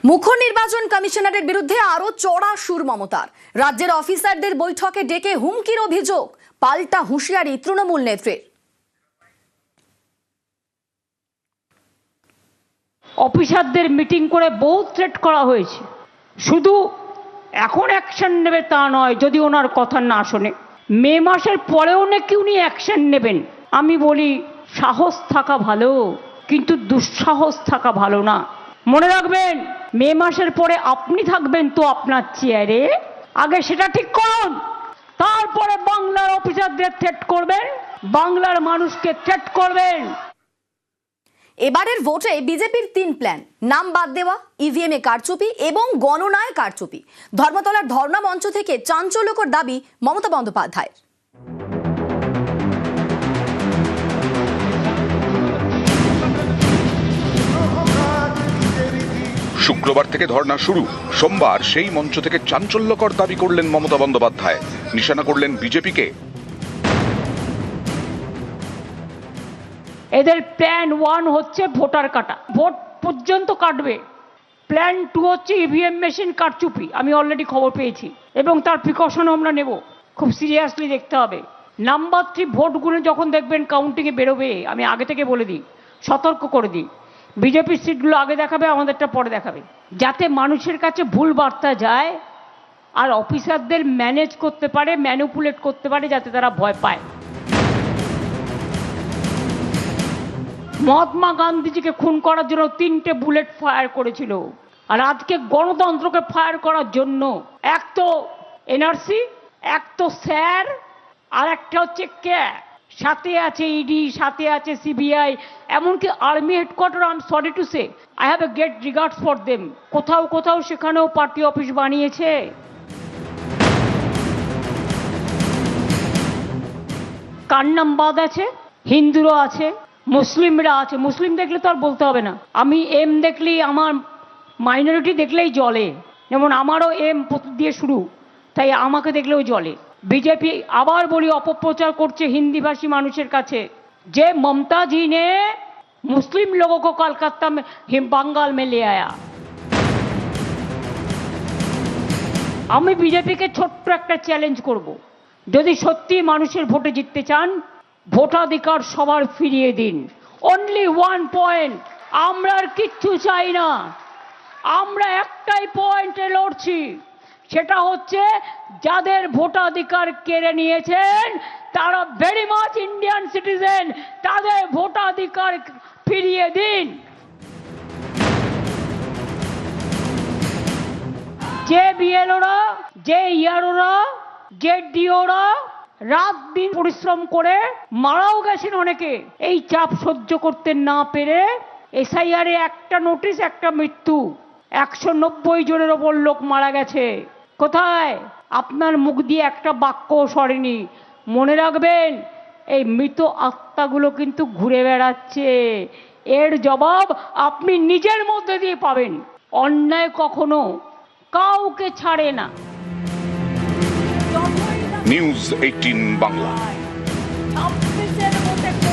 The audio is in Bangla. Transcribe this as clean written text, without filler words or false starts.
মুখ্য নির্বাচন কমিশনারের বিরুদ্ধে আরো চড়া সুর মমতার। রাজ্যের অফিসারদের বৈঠকে ডেকে হুমকির অভিযোগ, পাল্টা হুঁশিয়ারি তৃণমূল নেত্রীর। অফিসারদের মিটিং করে বহু থ্রেট করা হয়েছে, শুধু এখন অ্যাকশন নেবে তা নয়, যদি ওনার কথা না শোনে মে মাসের পরেও নাকি উনি অ্যাকশন নেবেন। আমি বলি সাহস থাকা ভালো, কিন্তু দুঃসাহস থাকা ভালো না। মনে রাখবেন, মে মাসের পরে আপনি থাকবেন তো আপনার চেয়ারে, আগে সেটা ঠিক করুন, তারপরে বাংলার অফিসারদের থ্রেট করবেন, বাংলার মানুষকে থ্রেট করবেন। এবারের ভোটে বিজেপির 3 প্ল্যান: নাম বাদ দেওয়া, ইভিএম এ কারচুপি এবং গণনায় কারচুপি। ধর্মতলার ধর্ণা মঞ্চ থেকে চাঞ্চল্যকর দাবি মমতা বন্দ্যোপাধ্যায়ের। শুক্রবার থেকে ধর্ণা শুরু, সোমবার সেই মঞ্চ থেকে চাঞ্চল্যকর দাবি করলেন মমতা বন্দ্যোপাধ্যায়, নিশানা করলেন বিজেপিকে। এদের প্ল্যান 1 হচ্ছে ভোটার কাটা, ভোট পর্যন্ত কাটবে। প্ল্যান 2 হচ্ছে ইভিএম মেশিন কারচুপি, আমি অলরেডি খবর পেয়েছি এবং তার প্রিকশনও আমরা নেব, খুব সিরিয়াসলি দেখতে হবে। নাম্বার 3, ভোটগুলো যখন দেখবেন কাউন্টিংয়ে বেরোবে, আমি আগে থেকে বলে দিই, সতর্ক করে দিই, বিজেপির সিটগুলো আগে দেখাবে, আমাদেরটা পরে দেখাবে, যাতে মানুষের কাছে ভুল বার্তা যায় আর অফিসারদের ম্যানেজ করতে পারে, ম্যানিপুলেট করতে পারে, যাতে তারা ভয় পায়। মহাত্মা গান্ধীজিকে খুন করার জন্য 3টে বুলেট ফায়ার করেছিল, আর আজকে গণতন্ত্রকে ফায়ার করার জন্য এক তো এনআরসি, এক তো স্যার, আর একটা হচ্ছে ক্যাব, সাথে আছে ইডি, সাথে আছে সিবিআই, এমনকি army headquarter. I am sorry to say, I have a great regards for them. কোথাও কোথাও সেখানেও পার্টি অফিস বানিয়েছে। কার নাম বাদ আছে? হিন্দুরও আছে, মুসলিমরা আছে। মুসলিম দেখলে তো আর বলতে হবে না, আমি এম দেখলেই, আমার মাইনরিটি দেখলেই জলে, যেমন আমারও এম দিয়ে শুরু, তাই আমাকে দেখলেও জলে। বিজেপি আবার বলি অপপ্রচার করছে হিন্দিভাষী মানুষের কাছে, যে মমতা জি নে মুসলিম লোগों को কলকাতা में बंगाल में ले आया। আমি বিজেপিকে ছোট্ট একটা চ্যালেঞ্জ করব, যদি সত্যি মানুষের ভোটে জিততে চান, ভোটাধিকার সবার ফিরিয়ে দিন। অনলি 1 পয়েন্ট, আমরা আর কিচ্ছু চাই না, আমরা একটাই পয়েন্টে লড়ছি, সেটা হচ্ছে যাদের ভোটাধিকার কেড়ে নিয়েছেন তারা ভেরি মাচ ইন্ডিয়ান সিটিজেন, তাদের ভোটাধিকার ফিরিয়ে দিন। যে বিএলওরা, যে ইয়ারওরা, যে ডিওরা রাত দিন পরিশ্রম করে মারাও গেছেন অনেকে, এই চাপ সহ্য করতে না পেরে এসআইআর এ একটা নোটিশ, একটা মৃত্যু, 190 জনের ওপর লোক মারা গেছে। কোথায়? আপনার মুখ দিয়ে একটা বাক্য সরেনি। মনে রাখবেন, এই মৃত আত্মাগুলো কিন্তু ঘুরে বেড়াচ্ছে, এর জবাব আপনি নিজের মধ্যে দিয়ে পাবেন। অন্যায় কখনো কাউকে ছাড়ে না। নিউজ 18 বাংলা।